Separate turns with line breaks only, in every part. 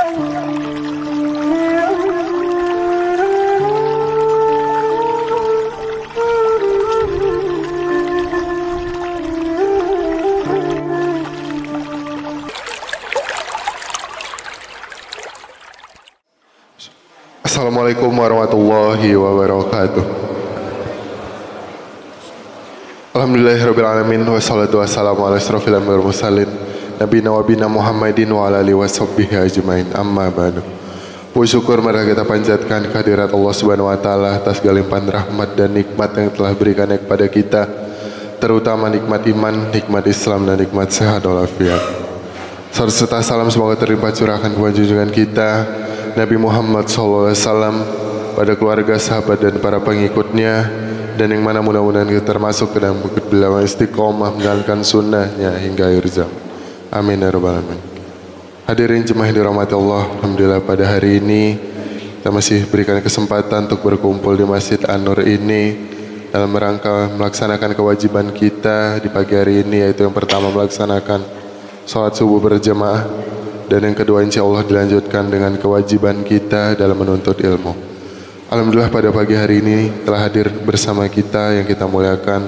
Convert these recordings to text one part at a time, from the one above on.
Assalamualaikum warahmatullahi wabarakatuh. Alhamdulillahirrabbilalamin. Wassalatu wassalamu ala asrofil anbiya'i wal mursalin Nabina wa bina Muhammadin wa ala alihi wa sahbihi ajmain. Amma ba'du. Puji syukur mari kita panjatkan kehadirat Allah Subhanahu wa taala atas galimpahan rahmat dan nikmat yang telah berikan kepada kita, terutama nikmat iman, nikmat Islam dan nikmat sehat walafiat. Serta salam semoga terlimpah curahkan kepada junjungan kita Nabi Muhammad SAW, pada keluarga, sahabat dan para pengikutnya, dan yang mana mudah-mudahan kita termasuk ke dalam bukit beliau istiqomah menjalankan sunnahnya hingga akhir zaman. Amin ya rabbal alamin. Hadirin jemaah yang dirahmati Allah, alhamdulillah pada hari ini kita masih berikan kesempatan untuk berkumpul di Masjid An-Nur ini dalam rangka melaksanakan kewajiban kita di pagi hari ini, yaitu yang pertama melaksanakan sholat subuh berjamaah, dan yang kedua insya Allah dilanjutkan dengan kewajiban kita dalam menuntut ilmu. Alhamdulillah pada pagi hari ini telah hadir bersama kita yang kita muliakan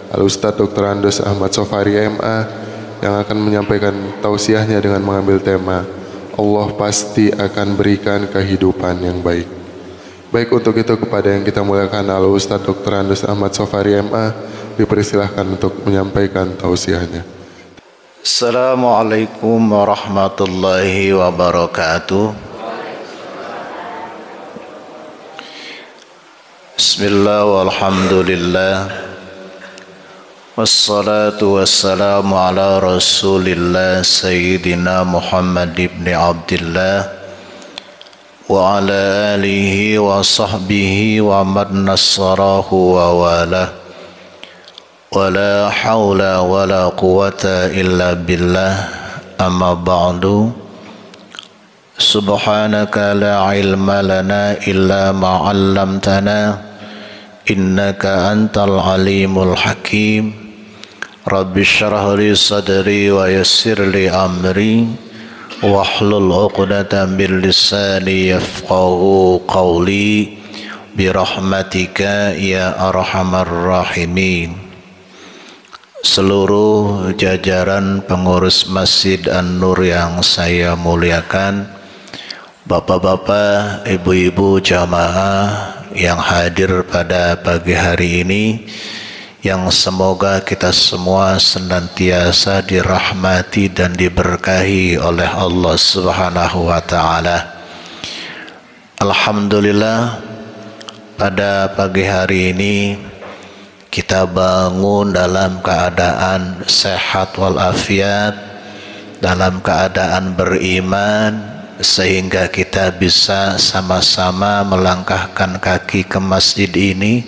Al-Ustadz Dr. Andes Ahmad Sofari MA, yang akan menyampaikan tausiahnya dengan mengambil tema Allah pasti akan berikan kehidupan yang baik. Baik, untuk itu kepada yang kita muliakan Al-Ustadz Dr. Andes Ahmad Sofari MA dipersilahkan untuk menyampaikan tausiahnya.
Assalamualaikum warahmatullahi wabarakatuh. Bismillah walhamdulillah, wassalatu wassalamu ala rasulillah Sayyidina Muhammad ibn Abdillah wa ala alihi wa sahbihi wa man nassarahu wa walah. Wala hawla wala quwata illa billah, amma ba'du. Subhanaka la ilma lana illa ma'allamtana, innaka antal alimul hakim. Rabbi syrah li sadri wa yassir li amri wahlul uqdatan min lisani yafqahu qawli birahmatika ya arhamar rahimin. Seluruh jajaran pengurus Masjid An-Nur yang saya muliakan, bapak-bapak, ibu-ibu jamaah yang hadir pada pagi hari ini, yang semoga kita semua senantiasa dirahmati dan diberkahi oleh Allah Subhanahu wa taala. Alhamdulillah, pada pagi hari ini kita bangun dalam keadaan sehat walafiat, dalam keadaan beriman, sehingga kita bisa sama-sama melangkahkan kaki ke masjid ini,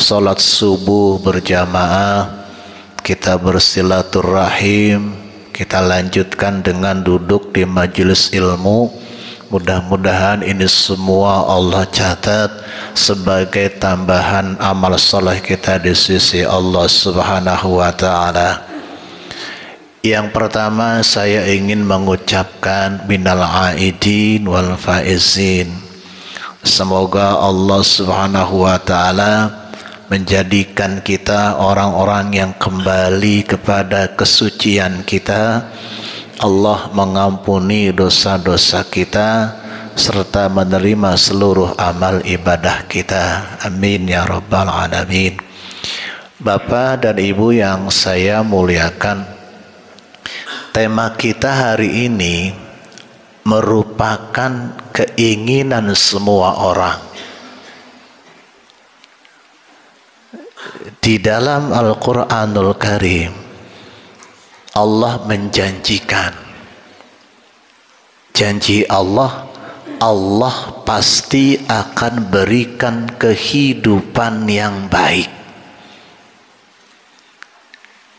sholat subuh berjamaah, kita bersilaturahim, kita lanjutkan dengan duduk di majelis ilmu. Mudah-mudahan ini semua Allah catat sebagai tambahan amal soleh kita di sisi Allah Subhanahu wa ta'ala. Yang pertama, saya ingin mengucapkan minal aidin wal faizin. Semoga Allah Subhanahu wa ta'ala menjadikan kita orang-orang yang kembali kepada kesucian kita. Allah mengampuni dosa-dosa kita serta menerima seluruh amal ibadah kita. Amin ya rabbal alamin. Bapak dan Ibu yang saya muliakan, tema kita hari ini merupakan keinginan semua orang. Di dalam Al-Quranul Karim, Allah menjanjikan, janji Allah, Allah pasti akan berikan kehidupan yang baik.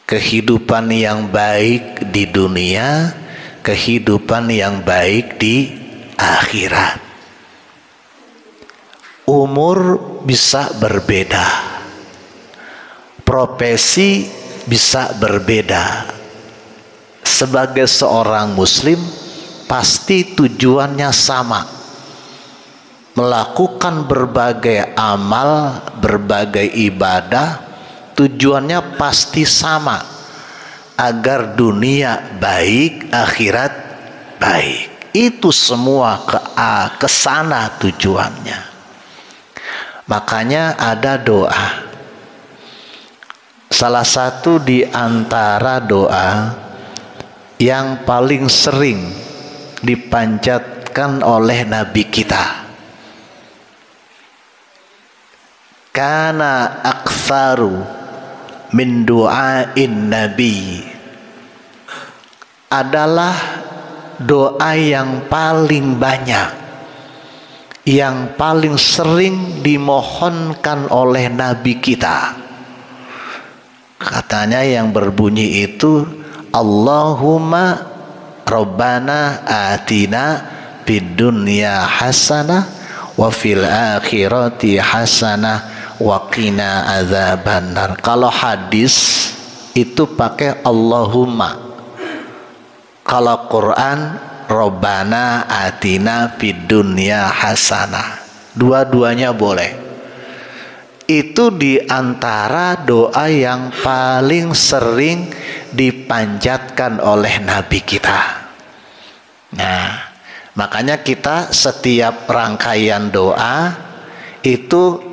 Kehidupan yang baik di dunia, kehidupan yang baik di akhirat. Umur bisa berbeda, profesi bisa berbeda. Sebagai seorang muslim pasti tujuannya sama. Melakukan berbagai amal, berbagai ibadah, tujuannya pasti sama, agar dunia baik, akhirat baik. Itu semua ke sana tujuannya. Makanya ada doa. Salah satu di antara doa yang paling sering dipanjatkan oleh Nabi kita, kana aktsaru min du'ain nabi, adalah doa yang paling banyak, yang paling sering dimohonkan oleh Nabi kita. Katanya yang berbunyi itu, Allahumma Rabbana atina fid dunya hasanah wa fil akhirati hasanah wa qina adzabannar. Kalau hadis itu pakai Allahumma. Kalau Quran Rabbana atina fid dunya hasanah. Dua-duanya boleh. Itu di antara doa yang paling sering dipanjatkan oleh Nabi kita. Nah, makanya kita setiap rangkaian doa itu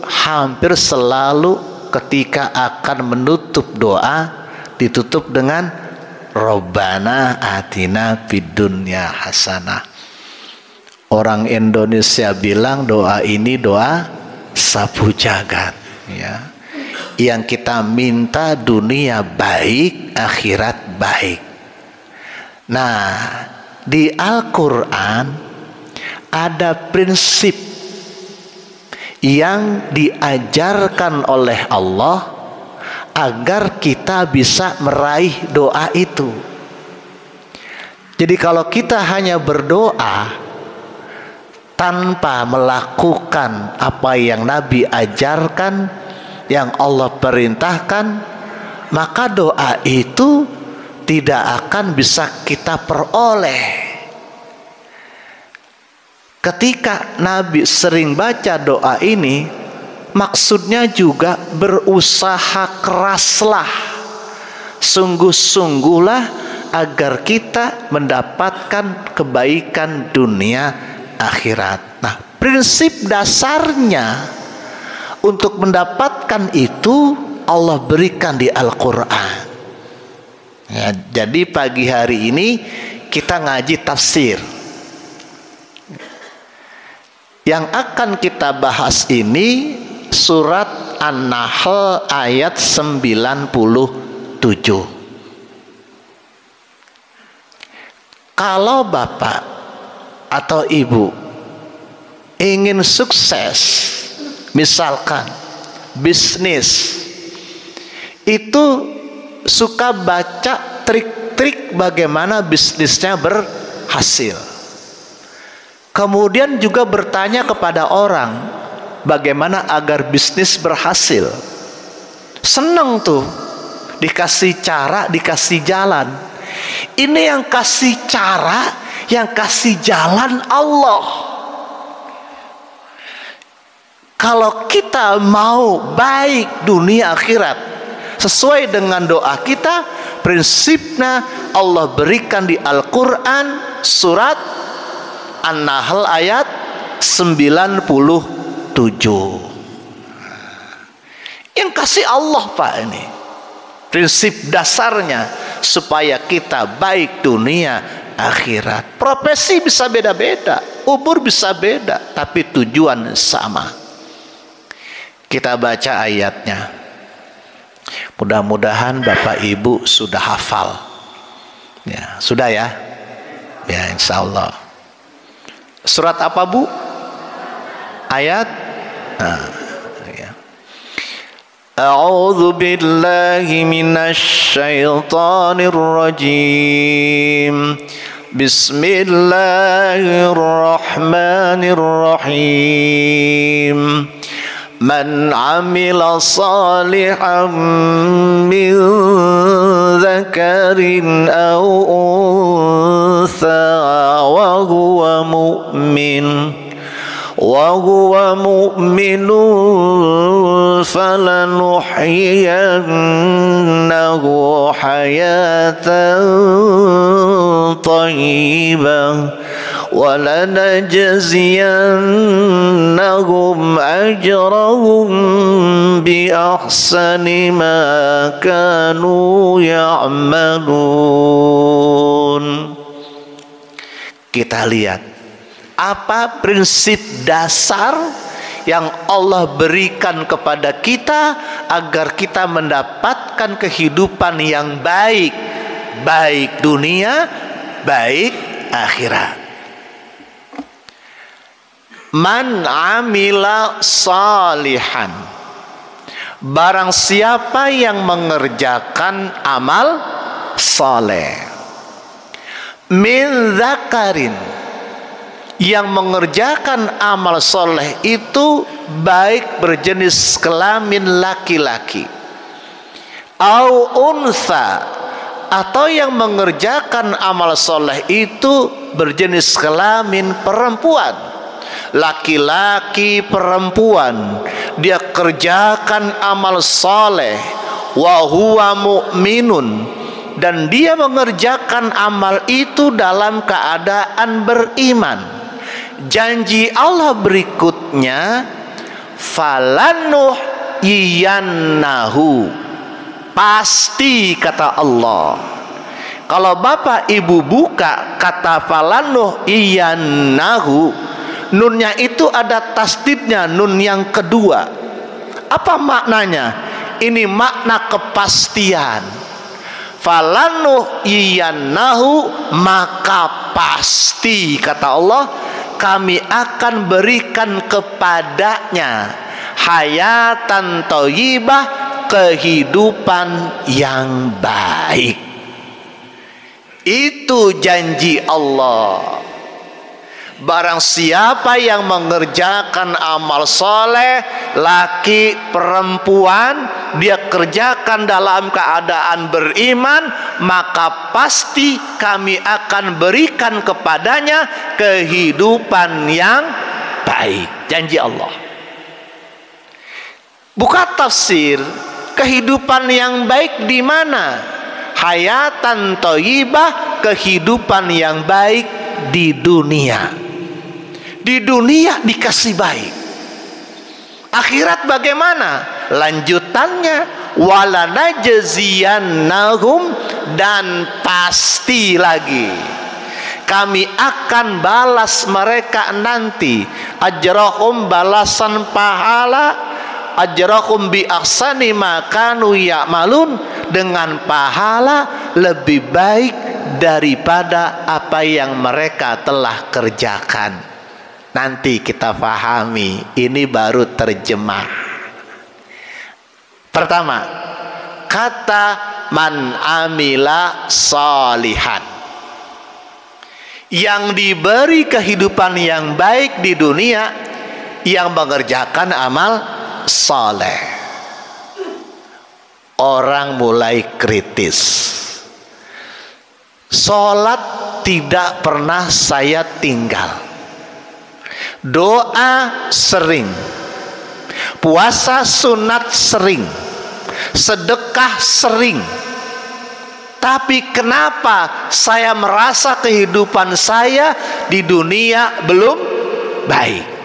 hampir selalu ketika akan menutup doa ditutup dengan Rabbana atina fid dunya hasanah. Orang Indonesia bilang doa ini doa sapu jagat, ya. Yang kita minta dunia baik, akhirat baik. Nah, di Al-Quran ada prinsip yang diajarkan oleh Allah agar kita bisa meraih doa itu. Jadi kalau kita hanya berdoa tanpa melakukan apa yang Nabi ajarkan, yang Allah perintahkan, maka doa itu tidak akan bisa kita peroleh. Ketika Nabi sering baca doa ini, maksudnya juga berusaha keraslah, sungguh-sungguhlah agar kita mendapatkan kebaikan dunia akhirat. Nah, prinsip dasarnya untuk mendapatkan itu Allah berikan di Al-Quran. Ya, jadi pagi hari ini kita ngaji tafsir. Yang akan kita bahas ini surat An-Nahl ayat 97. Kalau bapak atau ibu ingin sukses, misalkan bisnis, itu suka baca trik-trik bagaimana bisnisnya berhasil. Kemudian juga bertanya kepada orang bagaimana agar bisnis berhasil. Seneng tuh, dikasih cara, dikasih jalan. Ini yang kasih cara, yang kasih jalan Allah. Kalau kita mau baik dunia akhirat sesuai dengan doa kita, prinsipnya Allah berikan di Al-Quran surat An-Nahl ayat 97. Yang kasih Allah Pak ini. Prinsip dasarnya supaya kita baik dunia akhirat. Profesi bisa beda-beda, umur bisa beda, tapi tujuan sama. Kita baca ayatnya. Mudah-mudahan Bapak Ibu sudah hafal. Ya, sudah ya? Ya, insya Allah. Surat apa Bu? Ayat? Nah, ya. A'udzu billahi minasy syaithanir rajim. Bismillahirrahmanirrahim. Man amila salihan min dzakarin aw untha wa huwa mu'minun falanuhyiyannahu hayatan thayyibah وَلَنَجْزِيَنَّهُمْ أَجْرَهُمْ بِأَحْسَنِ مَا كَانُوا يَعْمَلُونَ. Kita lihat apa prinsip dasar yang Allah berikan kepada kita agar kita mendapatkan kehidupan yang baik, baik dunia, baik akhirat. Man amila salihan, barang siapa yang mengerjakan amal saleh, min dzakarin, yang mengerjakan amal soleh itu baik berjenis kelamin laki-laki, au unsa, atau yang mengerjakan amal soleh itu berjenis kelamin perempuan, laki-laki perempuan, dia kerjakan amal soleh, wa huwa mu'minun, dan dia mengerjakan amal itu dalam keadaan beriman. Janji Allah berikutnya, falanuhyiyannahu, pasti kata Allah. Kalau bapak ibu buka kata falanuhyiyannahu, nunnya itu ada tasdidnya, nun yang kedua. Apa maknanya? Ini makna kepastian. Falanuhyiyannahu, maka pasti kata Allah, kami akan berikan kepadanya hayatan thayyibah, kehidupan yang baik. Itu janji Allah. Barang siapa yang mengerjakan amal soleh, laki perempuan, dia kerjakan dalam keadaan beriman, maka pasti kami akan berikan kepadanya kehidupan yang baik. Janji Allah. Buka tafsir, kehidupan yang baik di mana? Hayatan thayyibah, kehidupan yang baik di dunia. Di dunia dikasih baik. Akhirat bagaimana? Lanjutannya, walanajziyannahum, dan pasti lagi kami akan balas mereka nanti ajrahum, balasan pahala, ajrahum bi ahsani ma kanu ya'malun, dengan pahala lebih baik daripada apa yang mereka telah kerjakan. Nanti kita pahami, ini baru terjemah. Pertama, kata man amila salihan, yang diberi kehidupan yang baik di dunia, yang mengerjakan amal saleh. Orang mulai kritis. Sholat tidak pernah saya tinggal, doa sering, puasa sunat sering, sedekah sering, tapi kenapa saya merasa kehidupan saya di dunia belum baik?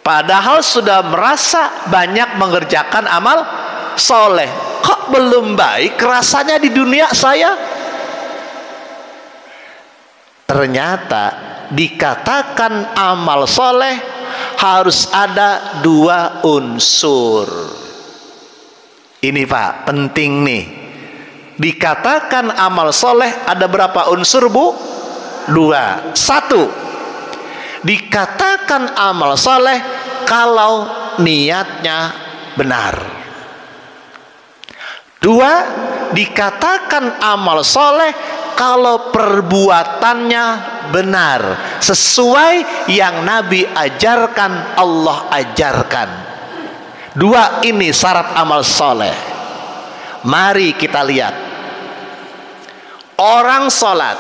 Padahal sudah merasa banyak mengerjakan amal soleh, kok belum baik rasanya di dunia saya? Ternyata dikatakan amal soleh harus ada dua unsur. Ini Pak, penting nih. Dikatakan amal soleh ada berapa unsur Bu? Dua. Satu, dikatakan amal soleh kalau niatnya benar. Dua, dikatakan amal soleh kalau perbuatannya benar sesuai yang Nabi ajarkan, Allah ajarkan. Dua ini syarat amal soleh. Mari kita lihat orang sholat,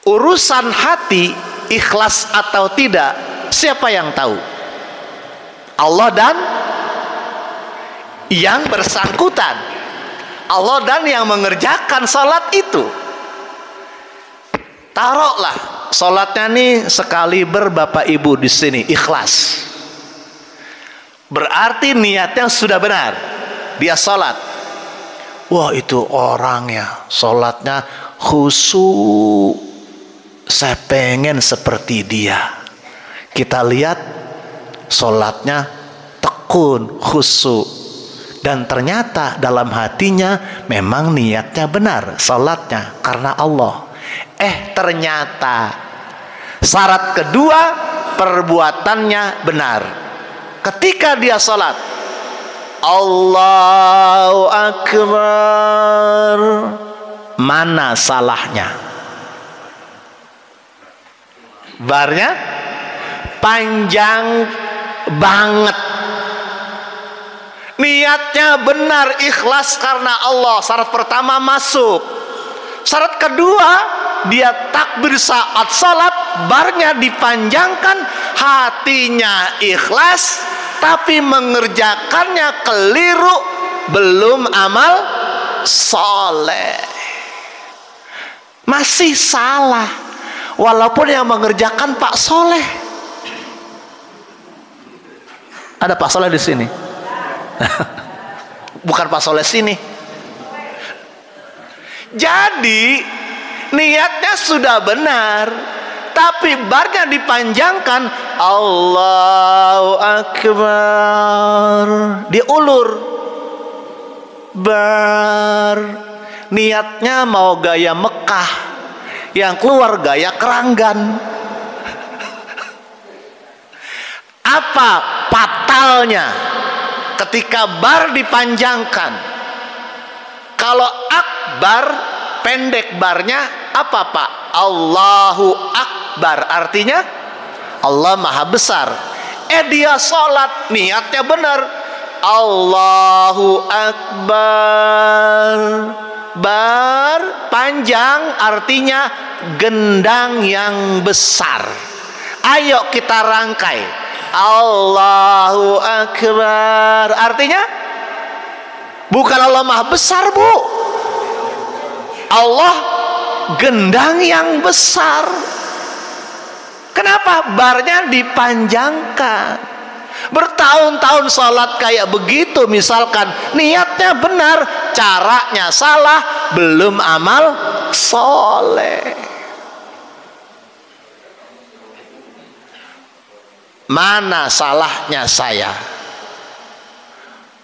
urusan hati ikhlas atau tidak, siapa yang tahu? Allah dan yang bersangkutan, Allah dan yang mengerjakan sholat itu. Taruhlah sholatnya nih sekali Bapak Ibu di sini ikhlas, berarti niatnya sudah benar. Dia sholat, wah itu orangnya sholatnya khusyuk, saya pengen seperti dia. Kita lihat sholatnya tekun, khusyuk, dan ternyata dalam hatinya memang niatnya benar, sholatnya karena Allah. Ternyata syarat kedua perbuatannya benar. Ketika dia sholat, Allahu Akbar, mana salahnya? Barnya panjang banget, niatnya benar, ikhlas karena Allah. Syarat pertama masuk. Syarat kedua, dia takbir saat sholat, barnya dipanjangkan, hatinya ikhlas, tapi mengerjakannya keliru, belum amal soleh, masih salah, walaupun yang mengerjakan Pak Soleh. Ada Pak Soleh di sini? Bukan Pak Soleh sini. Jadi niatnya sudah benar, tapi barnya dipanjangkan, Allahu Akbar, diulur. Bar, niatnya mau gaya Mekah, yang keluar gaya Keranggan. Apa fatalnya ketika bar dipanjangkan? Kalau akbar pendek barnya apa Pak? Allahu Akbar, artinya Allah Maha Besar. Dia sholat niatnya benar, Allahu Akbar, bar panjang artinya gendang yang besar. Ayo kita rangkai, Allahu Akbar artinya bukan Allah Maha Besar, Bu. Allah gendang yang besar. Kenapa? Barnya dipanjangkan. Bertahun-tahun sholat kayak begitu misalkan, niatnya benar, caranya salah, belum amal soleh. Mana salahnya saya?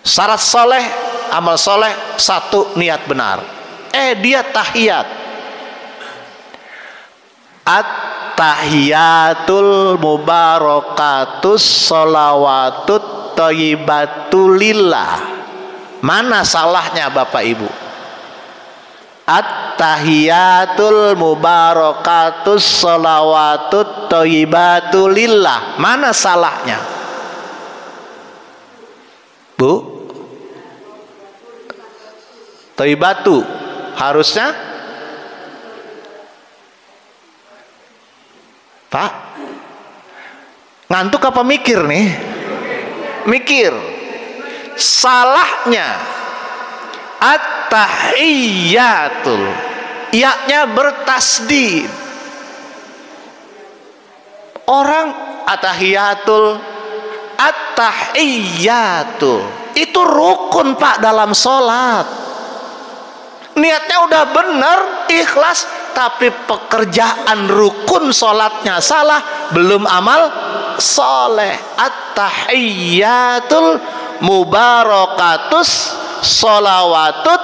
Syarat soleh, amal soleh, satu, niat benar. Dia tahiyat. At-tahiyatul mubarakatus sholawatut thayyibatulillah. Mana salahnya Bapak Ibu? At-tahiyatul mubarakatus sholawatut thayyibatulillah. Mana salahnya? Bu? Thayyibatu harusnya Pak, ngantuk apa mikir nih? Mikir. Salahnya at-tahiyatul, ya-nya bertasdid. Orang at-tahiyatul, at-tahiyatul itu rukun Pak dalam sholat. Niatnya udah benar, ikhlas, tapi pekerjaan rukun sholatnya salah, belum amal soleh. At-tahiyyatul mubarakatus sholawatut,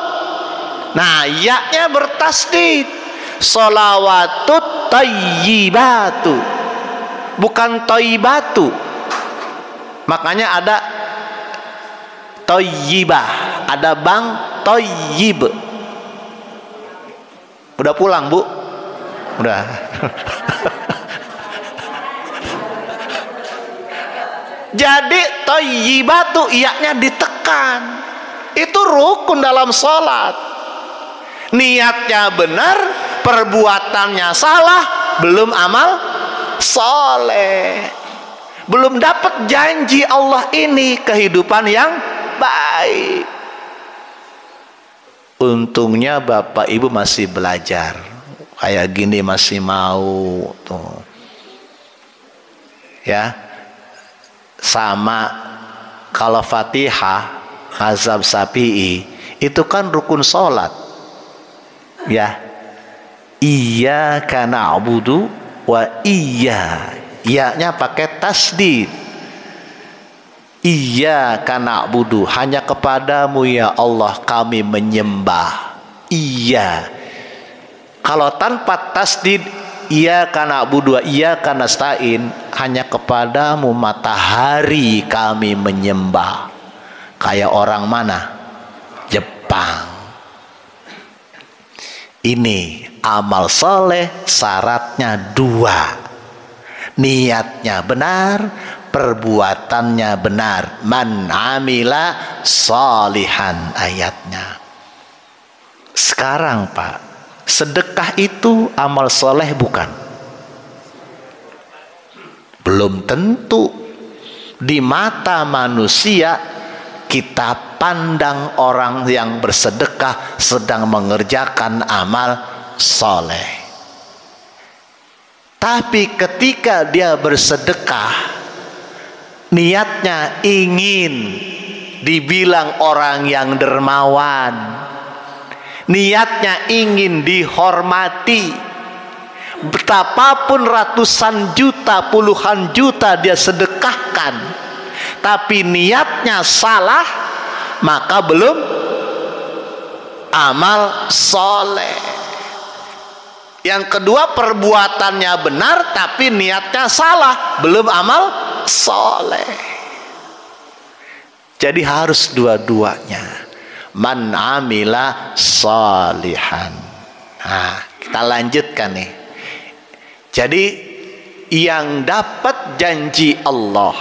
nah ya-nya bertasdid, sholawatut thayyibatu, bukan thayyibatu. Makanya ada thayyibah, ada bang thayyib. Udah pulang, Bu? Udah. Jadi thayyibatu iya-nya ditekan. Itu rukun dalam sholat. Niatnya benar, perbuatannya salah, belum amal soleh. Belum dapat janji Allah ini kehidupan yang baik. Untungnya Bapak Ibu masih belajar. Kayak gini masih mau tuh. Ya. Sama kalau Fatihah mazhab Syafi'i itu kan rukun sholat. Ya. Iyyaka na'budu wa iya-nya pakai tasdid. Iyyaka na'budu, hanya kepadamu ya Allah kami menyembah. Iya. Kalau tanpa tasdid, iyyaka na'budu wa iyyaka nasta'in, hanya kepadamu matahari kami menyembah. Kayak orang mana? Jepang. Ini amal soleh syaratnya 2. Niatnya benar, perbuatannya benar. Man amila sholihan ayatnya. Sekarang Pak, sedekah itu amal soleh bukan? Belum tentu. Di mata manusia kita pandang orang yang bersedekah sedang mengerjakan amal soleh. Tapi ketika dia bersedekah, niatnya ingin dibilang orang yang dermawan, niatnya ingin dihormati. Betapapun ratusan juta, puluhan juta dia sedekahkan, tapi niatnya salah, maka belum amal soleh. Yang kedua, perbuatannya benar tapi niatnya salah, belum amal soleh. Jadi harus dua-duanya. Man amila sholihan. Nah, kita lanjutkan nih. Jadi yang dapat janji Allah,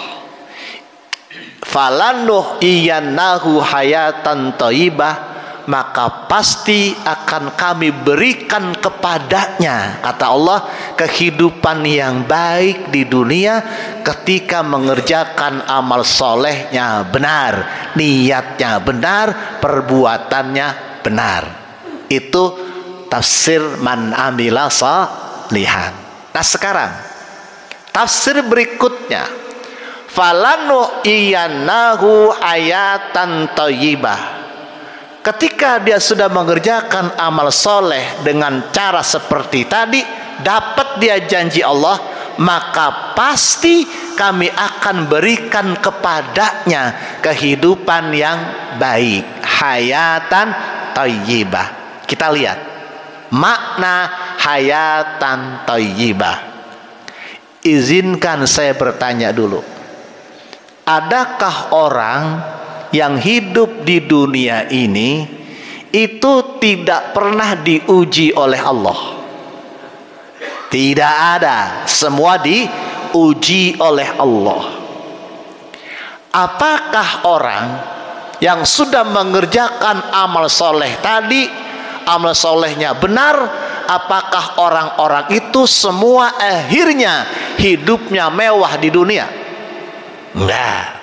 falanuh iyanahu hayatan thayyibah, maka pasti akan kami berikan kepadanya, kata Allah, kehidupan yang baik di dunia ketika mengerjakan amal solehnya benar, niatnya benar, perbuatannya benar. Itu tafsir man amila sholihan. Nah sekarang tafsir berikutnya, falanu iyanahu ayatan thayyibah. Ketika dia sudah mengerjakan amal soleh dengan cara seperti tadi, dapat dia janji Allah, maka pasti kami akan berikan kepadanya kehidupan yang baik, hayatan thayyibah. Kita lihat makna hayatan thayyibah. Izinkan saya bertanya dulu, adakah orang yang hidup di dunia ini itu tidak pernah diuji oleh Allah? Tidak ada, semua diuji oleh Allah. Apakah orang yang sudah mengerjakan amal soleh tadi, amal solehnya benar, apakah orang-orang itu semua akhirnya hidupnya mewah di dunia? Enggak.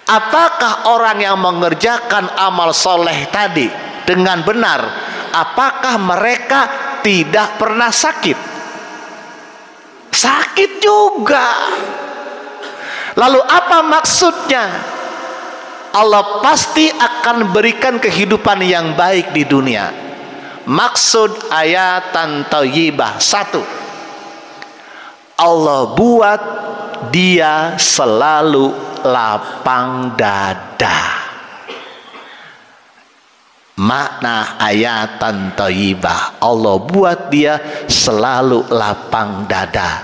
Apakah orang yang mengerjakan amal soleh tadi dengan benar, apakah mereka tidak pernah sakit? Sakit juga. Lalu apa maksudnya? Allah pasti akan berikan kehidupan yang baik di dunia. Maksud ayatan thayyibah, 1, Allah buat dia selalu lapang dada. Makna ayatan thayyibah, Allah buat dia selalu lapang dada.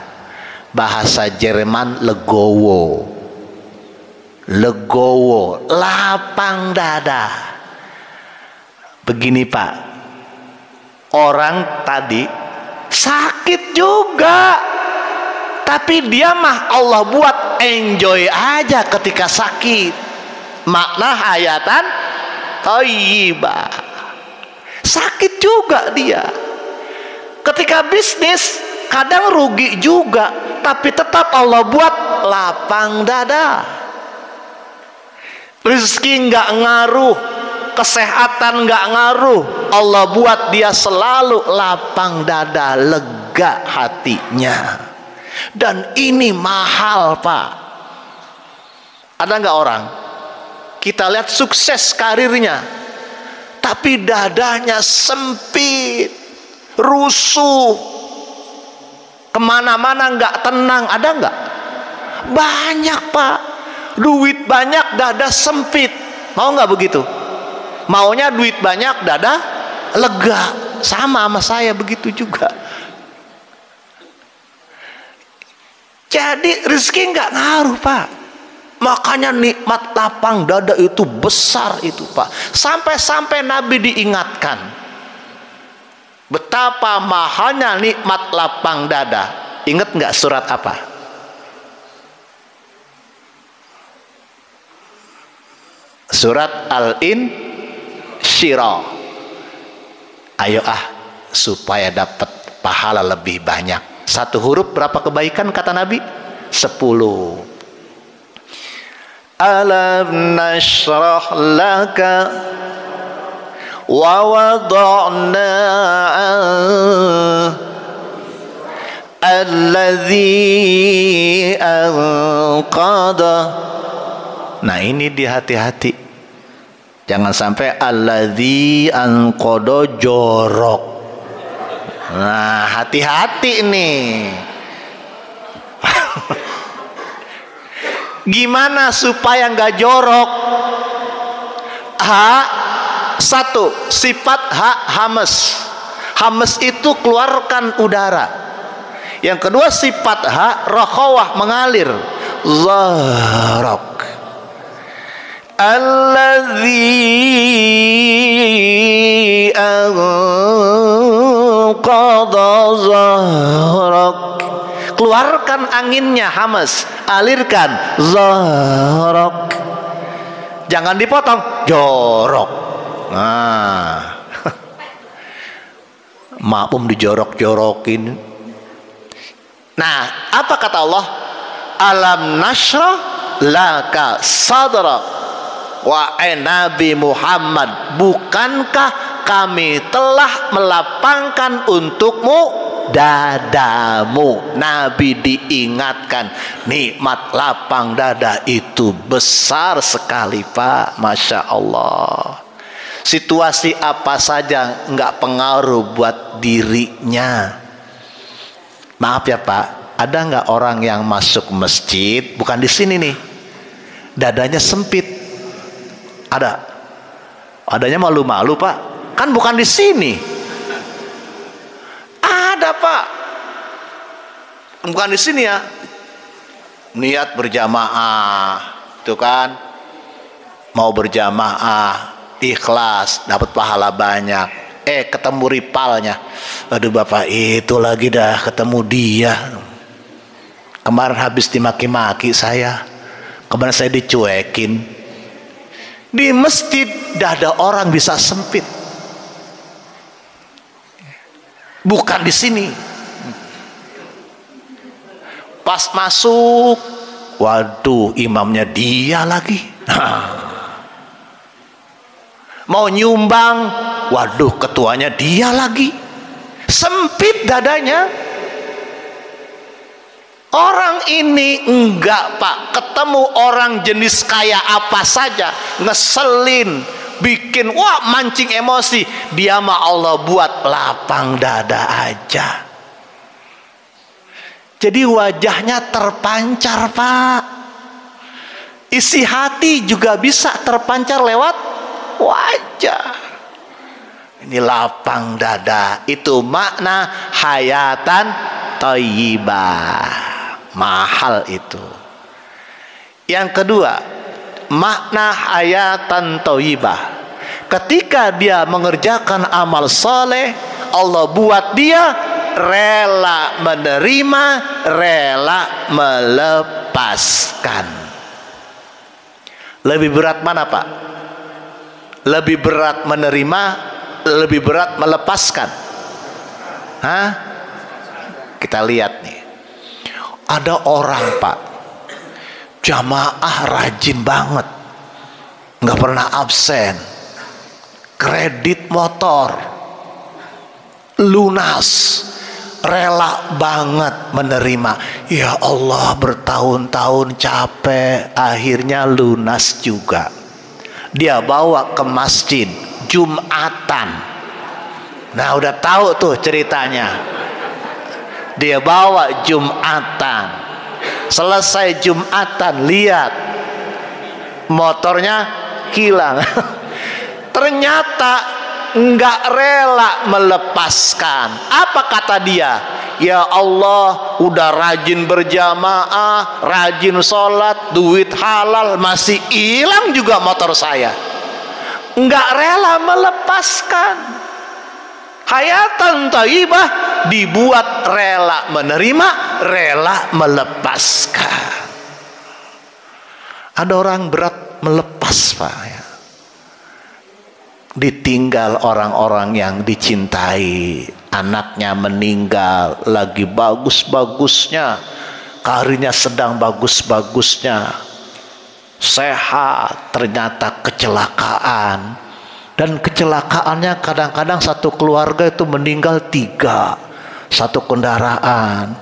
Bahasa Jerman legowo. Legowo, lapang dada. Begini Pak, orang tadi sakit juga, tapi dia mah Allah buat enjoy aja ketika sakit. Makna hayatan thayyibah. Sakit juga dia. Ketika bisnis kadang rugi juga, tapi tetap Allah buat lapang dada. Rezeki nggak ngaruh, kesehatan nggak ngaruh, Allah buat dia selalu lapang dada, lega hatinya. Dan ini mahal, Pak. Ada nggak orang kita lihat sukses karirnya, tapi dadanya sempit, rusuh, kemana-mana nggak tenang? Ada nggak? Banyak, Pak. Duit banyak, dada sempit. Mau nggak begitu? Maunya duit banyak, dada lega. Sama saya begitu juga. Jadi rezeki nggak ngaruh, Pak. Makanya nikmat lapang dada itu besar itu, Pak. Sampai-sampai Nabi diingatkan betapa mahalnya nikmat lapang dada. Ingat nggak surat apa? Surat Al-Insyirah. Ayo supaya dapat pahala lebih banyak. Satu huruf berapa kebaikan kata Nabi? 10. Alam nashrah laka wa wada'na alladhi anqada. Nah ini hati-hati. Jangan sampai alladzi anqada jorok. Nah, hati-hati nih. Gimana supaya nggak jorok? Satu, sifat hamas. Hamas itu keluarkan udara. Yang kedua sifat rakhawah, mengalir. Zarok. Alladzi anqadha zahrak. Keluarkan anginnya, hamas, alirkan, zahrak. Jangan dipotong, jorok. Nah, makmum dijorok-jorokin. Nah, apa kata Allah? Alam nashrah laka sadrak. Wahai Nabi Muhammad, bukankah kami telah melapangkan untukmu dadamu? Nabi diingatkan, nikmat lapang dada itu besar sekali, Pak. Masya Allah. Situasi apa saja nggak pengaruh buat dirinya. Maaf ya, Pak, ada nggak orang yang masuk masjid, bukan di sini nih, dadanya sempit? Ada. Adanya malu-malu, Pak. Kan bukan di sini. Ada, Pak. Bukan di sini ya. Niat berjamaah, itu kan. Mau berjamaah, ikhlas, dapat pahala banyak. Ketemu ripalnya. Aduh, Bapak, itu lagi dah ketemu dia. Kemarin habis dimaki-maki saya. Kemarin saya dicuekin. Di masjid dada orang bisa sempit, bukan di sini. Pas masuk, waduh, imamnya dia lagi. Mau nyumbang, waduh, ketuanya dia lagi. Sempit dadanya. Orang ini enggak, Pak. Ketemu orang jenis kayak apa saja, ngeselin, bikin mancing emosi. Dia mah Allah buat lapang dada aja. Jadi wajahnya terpancar, Pak. Isi hati juga bisa terpancar lewat wajah. Ini lapang dada. Itu makna hayatan thayyibah. Mahal itu. Yang kedua, makna hayatan thayyibah. Ketika dia mengerjakan amal soleh, Allah buat dia rela menerima, rela melepaskan. Lebih berat mana Pak? Lebih berat menerima, lebih berat melepaskan? Hah? Kita lihat nih, ada orang Pak, jamaah rajin banget, nggak pernah absen, kredit motor lunas, rela banget menerima. Ya Allah, bertahun-tahun capek, akhirnya lunas juga. Dia bawa ke masjid Jumatan. Nah udah tahu tuh ceritanya. Dia bawa Jumatan, selesai Jumatan, lihat motornya hilang. Ternyata nggak rela melepaskan. Apa kata dia? Ya Allah, udah rajin berjamaah, rajin sholat, duit halal, masih hilang juga motor saya. Nggak rela melepaskan. Hayatan thayyibah dibuat rela menerima, rela melepaskan. Ada orang berat melepas Pak ya. Ditinggal orang-orang yang dicintai, anaknya meninggal, lagi bagus-bagusnya, karirnya sedang bagus-bagusnya, sehat, ternyata kecelakaan. Dan kecelakaannya kadang-kadang satu keluarga itu meninggal 3, satu kendaraan.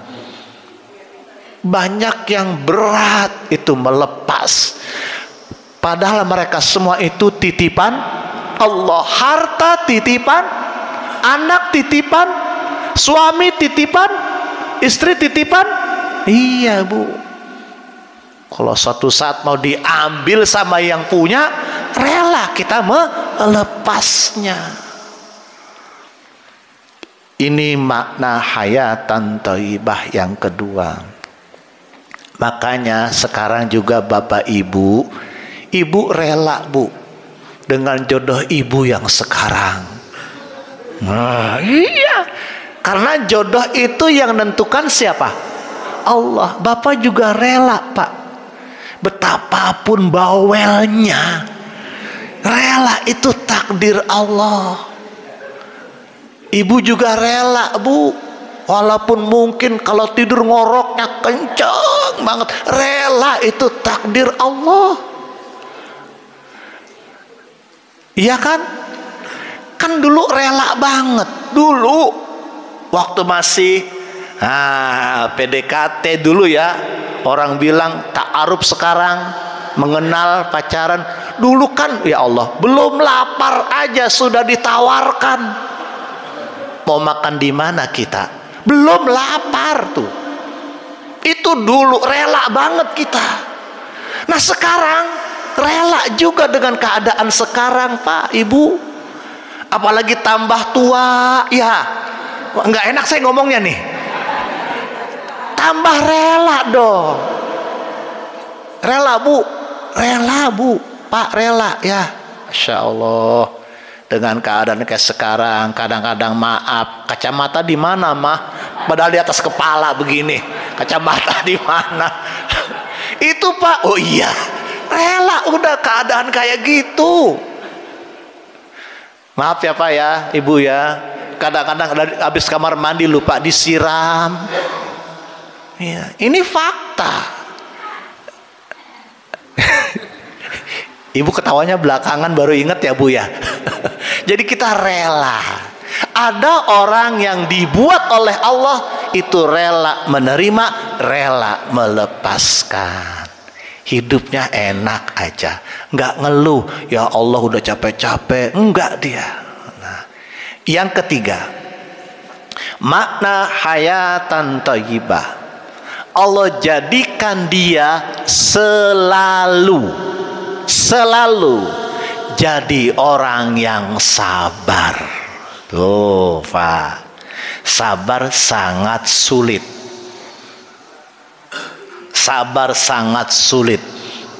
Banyak yang berat itu melepas, padahal mereka semua itu titipan Allah. Harta titipan, anak titipan, suami titipan, istri titipan. Iya Bu, kalau suatu saat mau diambil sama yang punya, rela kita melepasnya. Ini makna hayatan thayyibah yang kedua. Makanya sekarang juga Bapak Ibu, Ibu rela Bu dengan jodoh Ibu yang sekarang. Nah, iya, karena jodoh itu yang nentukan siapa? Allah. Bapak juga rela Pak, betapapun bawelnya, rela, itu takdir Allah. Ibu juga rela Bu, walaupun mungkin kalau tidur ngoroknya kenceng banget, rela, itu takdir Allah. Iya kan? Kan dulu rela banget. Dulu waktu masih PDKT dulu ya, orang bilang ta'aruf sekarang, mengenal, pacaran. Dulu kan ya Allah, belum lapar aja sudah ditawarkan. Mau makan di mana kita? Belum lapar tuh. Itu dulu rela banget kita. Nah sekarang rela juga dengan keadaan sekarang Pak Ibu. Apalagi tambah tua ya, nggak enak saya ngomongnya nih. Tambah rela dong. Rela Bu, rela Bu, Pak rela ya. Masya Allah. Dengan keadaan kayak sekarang, kadang-kadang maaf, kacamata di mana mah? Padahal di atas kepala begini, kacamata di mana? Itu Pak, oh iya, rela udah keadaan kayak gitu. Maaf ya Pak ya, Ibu ya. Kadang-kadang habis kamar mandi lupa disiram. Ya, ini fakta. Ibu ketawanya belakangan baru ingat ya Bu ya. Jadi kita rela. Ada orang yang dibuat oleh Allah itu rela menerima, rela melepaskan. Hidupnya enak aja, nggak ngeluh. Ya Allah udah capek-capek, enggak dia. Nah, yang ketiga, makna hayatan thayyibah. Allah jadikan dia selalu jadi orang yang sabar. Tuh Pak, sabar sangat sulit. Sabar sangat sulit.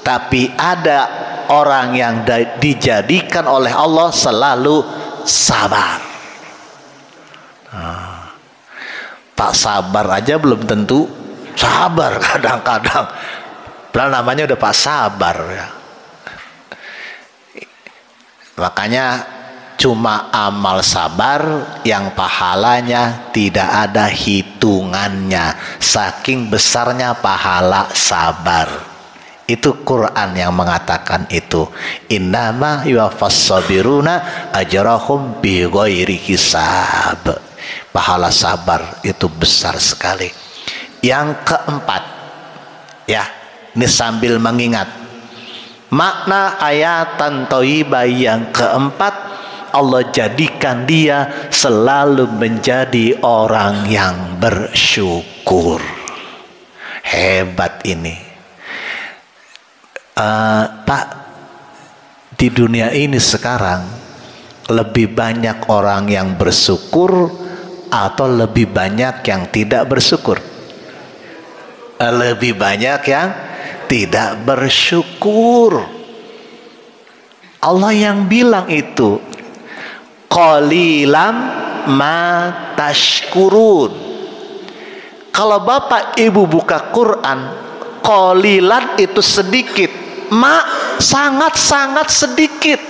Tapi ada orang yang dijadikan oleh Allah selalu sabar. Pak sabar aja belum tentu sabar kadang-kadang. Padahal namanya udah Pak Sabar ya. Makanya cuma amal sabar yang pahalanya tidak ada hitungannya, saking besarnya pahala sabar. Itu Quran yang mengatakan itu. Innama yuwaffas sabiruna ajrahum bighairi hisab. Pahala sabar itu besar sekali. Yang keempat, ya, ini sambil mengingat makna ayatan thayyibah yang keempat, Allah jadikan dia selalu menjadi orang yang bersyukur. Hebat ini. Pak, di dunia ini sekarang lebih banyak orang yang bersyukur atau lebih banyak yang tidak bersyukur? Lebih banyak yang tidak bersyukur. Allah yang bilang itu, qalilam ma tashkurun. Kalau Bapak Ibu buka Quran, qalilan itu sedikit, ma sangat-sangat sedikit.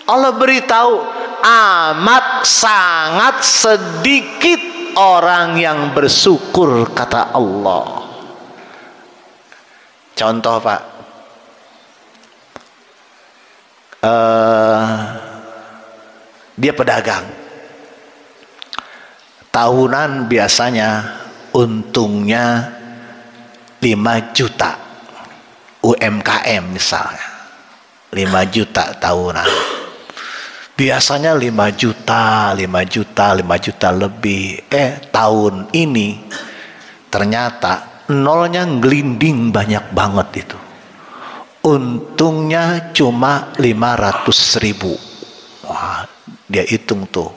Allah beritahu amat sangat sedikit orang yang bersyukur, kata Allah. Contoh Pak, dia pedagang, tahunan biasanya untungnya 5 juta, UMKM misalnya 5 juta tahunan. Biasanya 5 juta, 5 juta, 5 juta lebih. Tahun ini ternyata nolnya ngelinding banyak banget itu. Untungnya cuma 500.000. Wah, dia hitung tuh.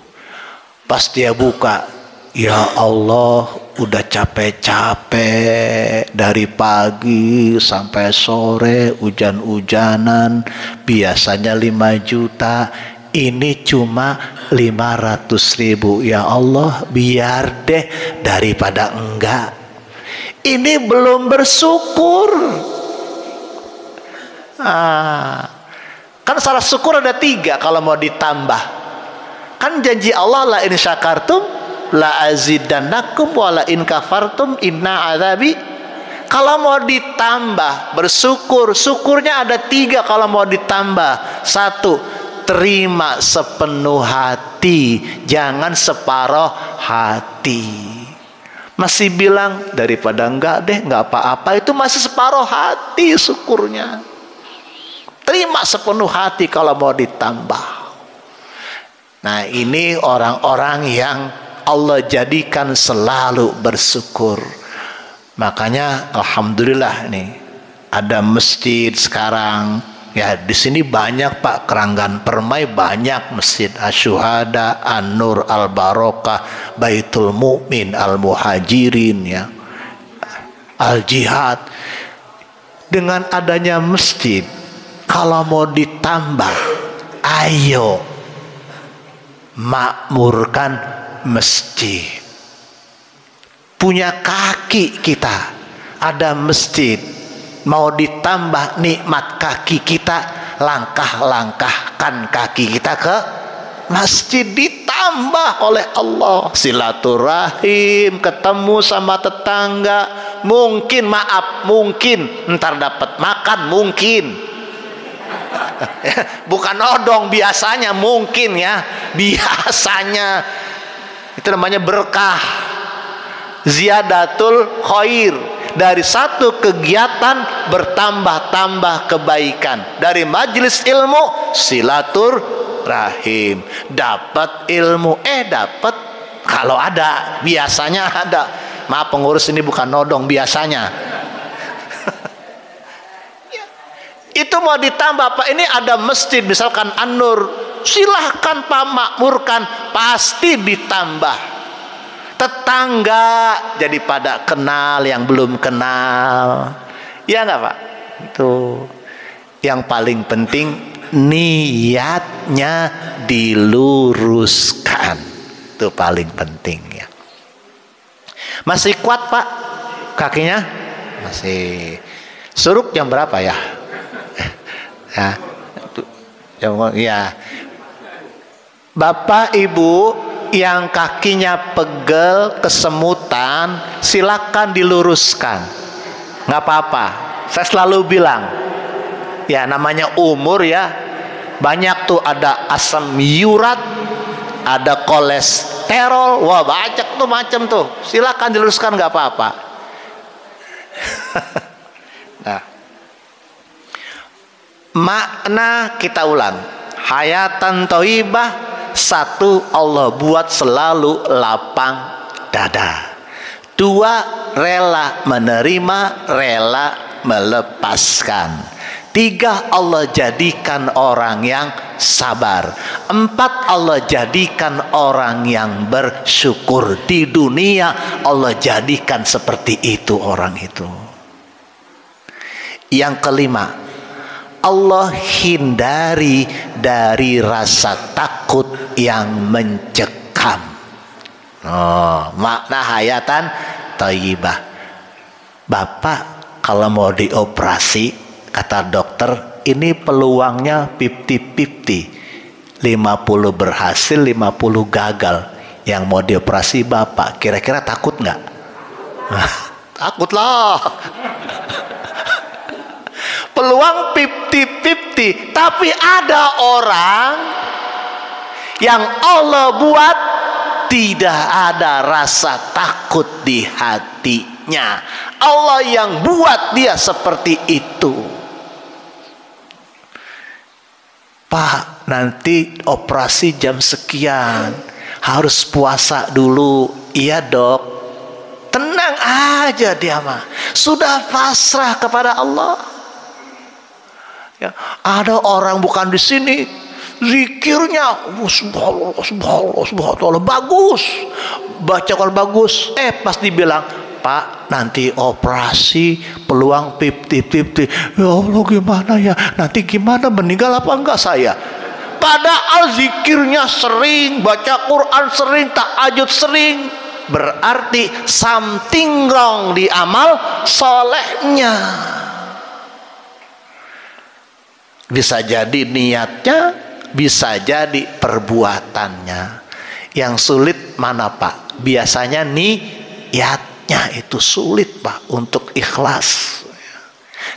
Pas dia buka, ya Allah, udah capek-capek dari pagi sampai sore, hujan-hujanan. Biasanya 5 juta. Ini cuma 500.000. Ya Allah, biar deh daripada enggak. Ini belum bersyukur. Kan salah syukur ada 3 kalau mau ditambah. Kan janji Allah, la in syakartum la azidannakum wa la in kafartum inna azabi. Kalau mau ditambah bersyukur, syukurnya ada 3 kalau mau ditambah. 1, terima sepenuh hati, jangan separuh hati. Masih bilang daripada enggak deh, enggak apa-apa, itu masih separuh hati syukurnya. Terima sepenuh hati kalau mau ditambah. Nah, ini orang-orang yang Allah jadikan selalu bersyukur. Makanya alhamdulillah nih, ada masjid sekarang. Ya, di sini banyak Pak, Keranggan Permai banyak masjid, Asyuhada, An-Nur, Al-Barokah, Baitul Mu'min, Al-Muhajirin, ya, Al-Jihad. Dengan adanya masjid, kalau mau ditambah, ayo makmurkan masjid. Punya kaki kita, ada masjid. Mau ditambah nikmat kaki kita, langkah-langkahkan kaki kita ke masjid, ditambah oleh Allah. Silaturahim, ketemu sama tetangga, mungkin mungkin ntar dapat makan, mungkin. Bukan odong, biasanya mungkin, ya, biasanya. Itu namanya berkah, ziyadatul khair. Dari satu kegiatan bertambah-tambah kebaikan. Dari majelis ilmu, silaturahim. Dapat ilmu, dapat. Kalau ada, biasanya ada. Maaf pengurus, ini bukan nodong, biasanya. Itu mau ditambah Pak, ini ada masjid misalkan An-Nur, silahkan Pak makmurkan, pasti ditambah. Tetangga jadi pada kenal yang belum kenal, ya nggak Pak? Itu yang paling penting, niatnya diluruskan. Itu paling penting ya. Masih kuat Pak kakinya? Masih. Suruk jam berapa ya? Ya. Bapak Ibu yang kakinya pegel, kesemutan, silakan diluruskan. Nggak apa-apa. Saya selalu bilang, ya namanya umur ya, banyak tuh ada asam urat, ada kolesterol, wah banyak tuh macam tuh. Silakan diluruskan, nggak apa-apa. Nah, makna kita ulang. Hayatan thayyibah. Satu, Allah buat selalu lapang dada. Dua, rela menerima, rela melepaskan. Tiga, Allah jadikan orang yang sabar. Empat, Allah jadikan orang yang bersyukur. Di dunia Allah jadikan seperti itu orang itu. Yang kelima, Allah hindari dari rasa takut yang mencekam. Makna hayatan thayyibah. Bapak kalau mau dioperasi, kata dokter, ini peluangnya 50-50. 50 berhasil, 50 gagal. Yang mau dioperasi Bapak, kira-kira takut nggak? Takutlah. Peluang 50-50. Tapi ada orang yang Allah buat tidak ada rasa takut di hatinya. Allah yang buat dia seperti itu. Pak, nanti operasi jam sekian, harus puasa dulu. Iya dok. Tenang aja dia mah, sudah pasrah kepada Allah. Ya, ada orang bukan di sini, zikirnya subhanallah bagus, baca Quran bagus. Pas dibilang, Pak nanti operasi peluang 50-50. Ya Allah gimana ya, nanti gimana, meninggal apa enggak saya? Padahal zikirnya sering, baca Quran sering, tahajud sering. Berarti something wrong di amal solehnya. Bisa jadi niatnya, bisa jadi perbuatannya. Yang sulit mana Pak? Biasanya niatnya itu sulit Pak untuk ikhlas.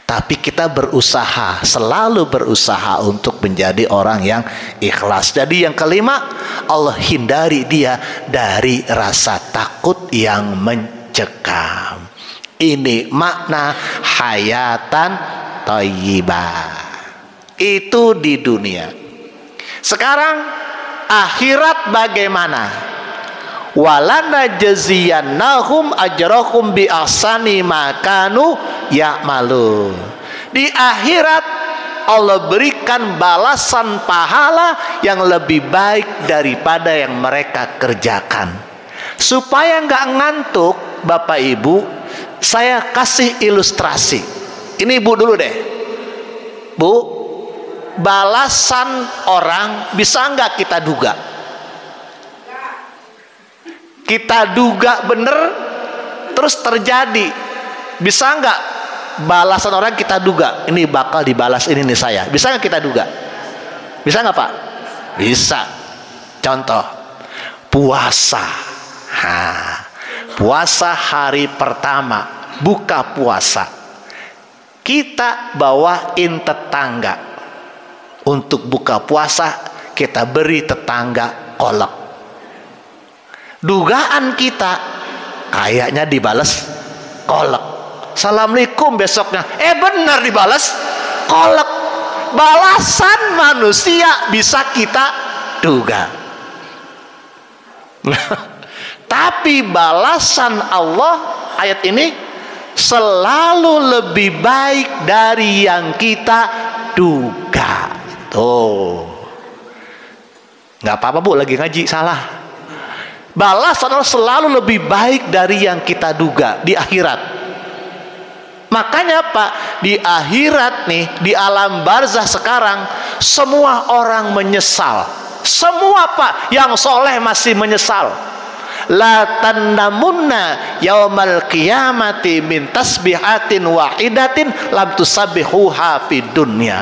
Tapi kita berusaha, selalu berusaha untuk menjadi orang yang ikhlas. Jadi yang kelima, Allah hindari dia dari rasa takut yang mencekam. Ini makna hayatan thayyibah. Itu di dunia. Sekarang akhirat bagaimana? Walana jaziyannahum ajrahum bi ahsani ma kanu ya'malun. Di akhirat Allah berikan balasan pahala yang lebih baik daripada yang mereka kerjakan. Supaya nggak ngantuk, Bapak Ibu, saya kasih ilustrasi. Ini Ibu dulu deh. Bu, balasan orang bisa nggak kita duga? Kita duga bener, terus terjadi. Bisa nggak balasan orang kita duga? Ini bakal dibalas ini nih saya. Bisa nggak kita duga? Bisa nggak Pak? Bisa. Contoh, puasa. Puasa hari pertama, buka puasa. Kita bawain tetangga. Untuk buka puasa kita beri tetangga kolak. Dugaan kita kayaknya dibales kolak. Assalamualaikum besoknya, benar dibales kolak. Balasan manusia bisa kita duga. Tapi balasan Allah ayat ini selalu lebih baik dari yang kita duga. Tuh, nggak apa-apa Bu, lagi ngaji salah. Balasan Allah selalu lebih baik dari yang kita duga di akhirat. Makanya Pak, di akhirat nih, di alam barzah sekarang, semua orang menyesal. Semua Pak yang soleh masih menyesal. La tandamunna yaumal qiyamati min tasbihatin wahidatin lam tusabbihuha fid dunya.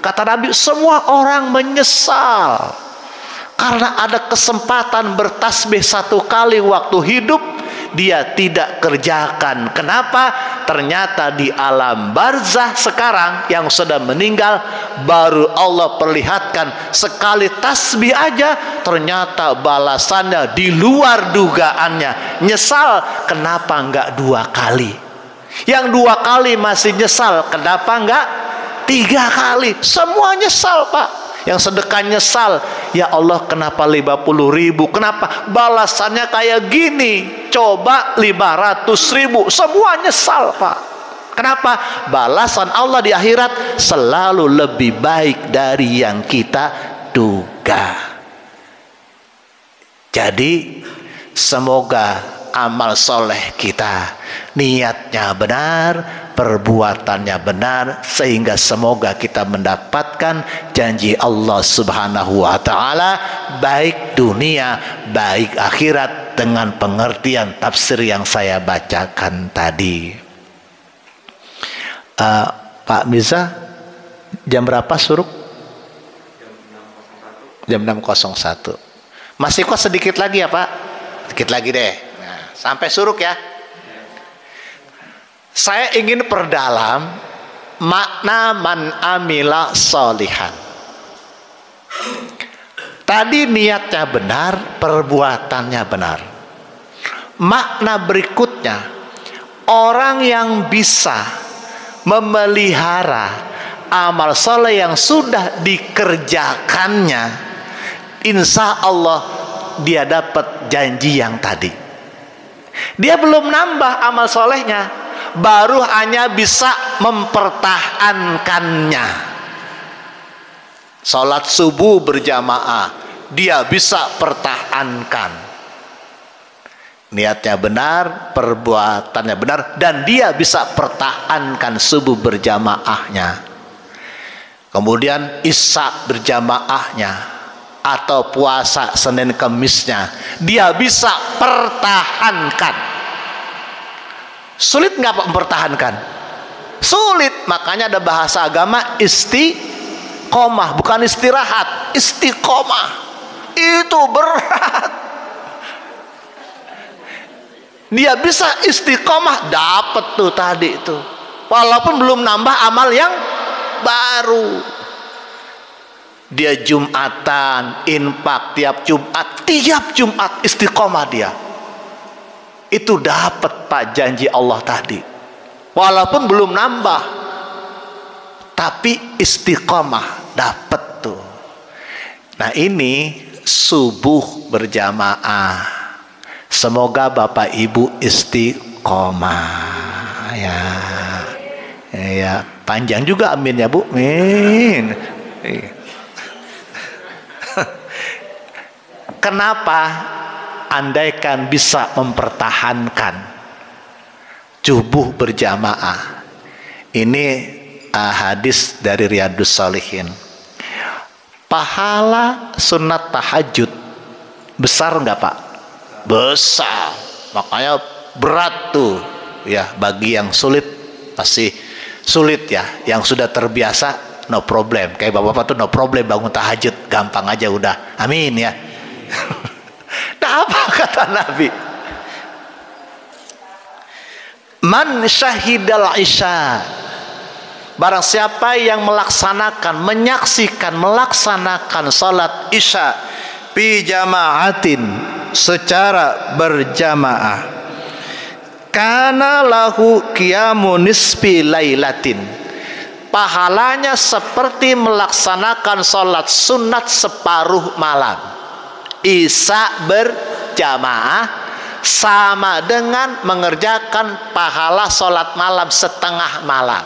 Kata Nabi, semua orang menyesal karena ada kesempatan bertasbih satu kali waktu hidup, dia tidak kerjakan. Kenapa? Ternyata di alam barzah sekarang yang sudah meninggal, baru Allah perlihatkan sekali tasbih aja ternyata balasannya di luar dugaannya. Nyesal, kenapa enggak 2 kali? Yang 2 kali masih nyesal, kenapa enggak 3 kali? Semua nyesal Pak. Yang sedekah nyesal, ya Allah kenapa 50.000, kenapa balasannya kayak gini, coba 500.000, semua nyesal Pak. Kenapa? Balasan Allah di akhirat selalu lebih baik dari yang kita duga. Jadi semoga amal soleh kita niatnya benar, perbuatannya benar, sehingga semoga kita mendapatkan janji Allah Subhanahu wa Ta'ala, baik dunia baik akhirat, dengan pengertian tafsir yang saya bacakan tadi. Pak Mirza, jam berapa suruk? Jam 6.01. Masih kok sedikit lagi ya Pak? Sedikit lagi deh. Nah, sampai suruk ya. Saya ingin perdalam makna man amila solihan. Tadi niatnya benar, perbuatannya benar. Makna berikutnya, orang yang bisa memelihara amal soleh yang sudah dikerjakannya, insya Allah dia dapat janji yang tadi. Dia belum nambah amal solehnya, baru hanya bisa mempertahankannya. Salat subuh berjamaah, dia bisa pertahankan. Niatnya benar, perbuatannya benar, dan dia bisa pertahankan subuh berjamaahnya. Kemudian isya berjamaahnya atau puasa Senin Kemisnya, dia bisa pertahankan. Sulit nggak Pak mempertahankan? Sulit. Makanya ada bahasa agama istiqomah, bukan istirahat. Istiqomah itu berat. Dia bisa istiqomah, dapat tuh tadi itu, walaupun belum nambah amal yang baru. Dia Jumatan, infak tiap Jumat istiqomah dia. Itu dapat Pak janji Allah tadi, walaupun belum nambah, tapi istiqomah dapat tuh. Nah ini subuh berjamaah. Semoga Bapak Ibu istiqomah ya. Ya, panjang juga amin ya Bu. Amin. Kenapa? Andaikan bisa mempertahankan subuh berjamaah. Ini hadis dari Riyadhus Shalihin. Pahala sunat tahajud besar enggak Pak? Besar. Makanya berat tuh ya, bagi yang sulit pasti sulit ya. Yang sudah terbiasa no problem. Kayak bapak-bapak tuh no problem bangun tahajud, gampang aja udah. Amin ya. Nah apa kata Nabi? Man syahidal isya, barang siapa yang melaksanakan, menyaksikan, melaksanakan salat isya fi jama'atin, secara berjamaah, kana lahu qiyamu nisfi lailatin, pahalanya seperti melaksanakan salat sunat separuh malam. Isya berjamaah sama dengan mengerjakan pahala salat malam setengah malam.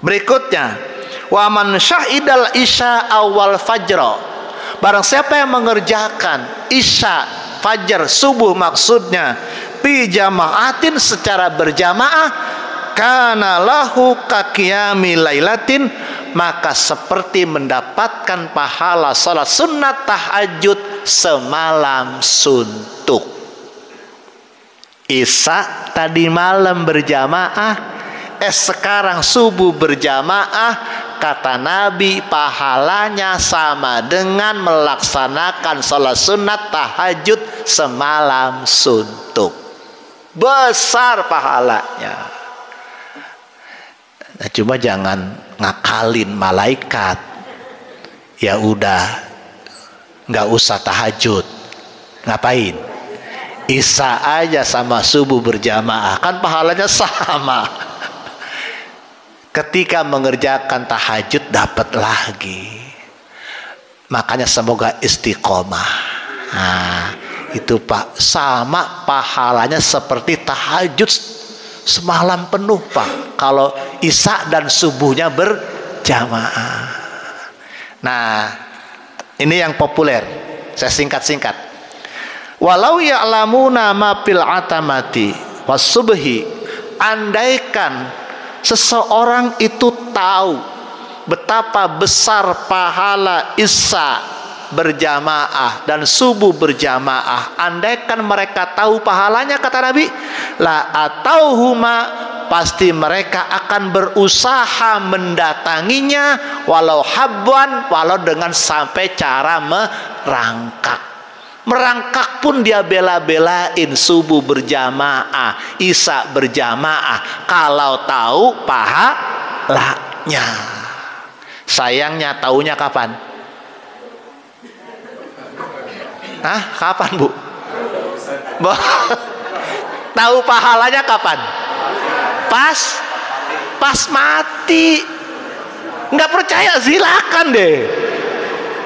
Berikutnya, wa man syahidal isya awal fajr, barang siapa yang mengerjakan isya fajar subuh maksudnya fi jama'atin secara berjamaah, kana lahu ka qiyami lailatin, maka seperti mendapatkan pahala salat sunat tahajud semalam suntuk. Isya tadi malam berjamaah, sekarang subuh berjamaah, kata Nabi pahalanya sama dengan melaksanakan salat sunat tahajud semalam suntuk. Besar pahalanya. Nah, cuma jangan ngakalin malaikat. Ya udah, nggak usah tahajud. Ngapain? Isya aja sama subuh berjamaah, kan pahalanya sama. Ketika mengerjakan tahajud dapat lagi. Makanya semoga istiqomah. Nah, itu Pak, sama pahalanya seperti tahajud semalam penuh Pak, kalau isya dan subuhnya berjamaah. Nah, ini yang populer, saya singkat-singkat. Walau ya'lamuna ma fil atamati was subhi, andaikan seseorang itu tahu betapa besar pahala isya berjamaah dan subuh berjamaah, andaikan mereka tahu pahalanya, kata Nabi, la atauhuma, pasti mereka akan berusaha mendatanginya, walau habwan, walau dengan sampai cara merangkak pun dia bela-belain subuh berjamaah, isya berjamaah, kalau tahu pahalanya. Sayangnya taunya kapan? Kapan Bu? Tahu pahalanya kapan? Pas mati. Nggak percaya silakan deh.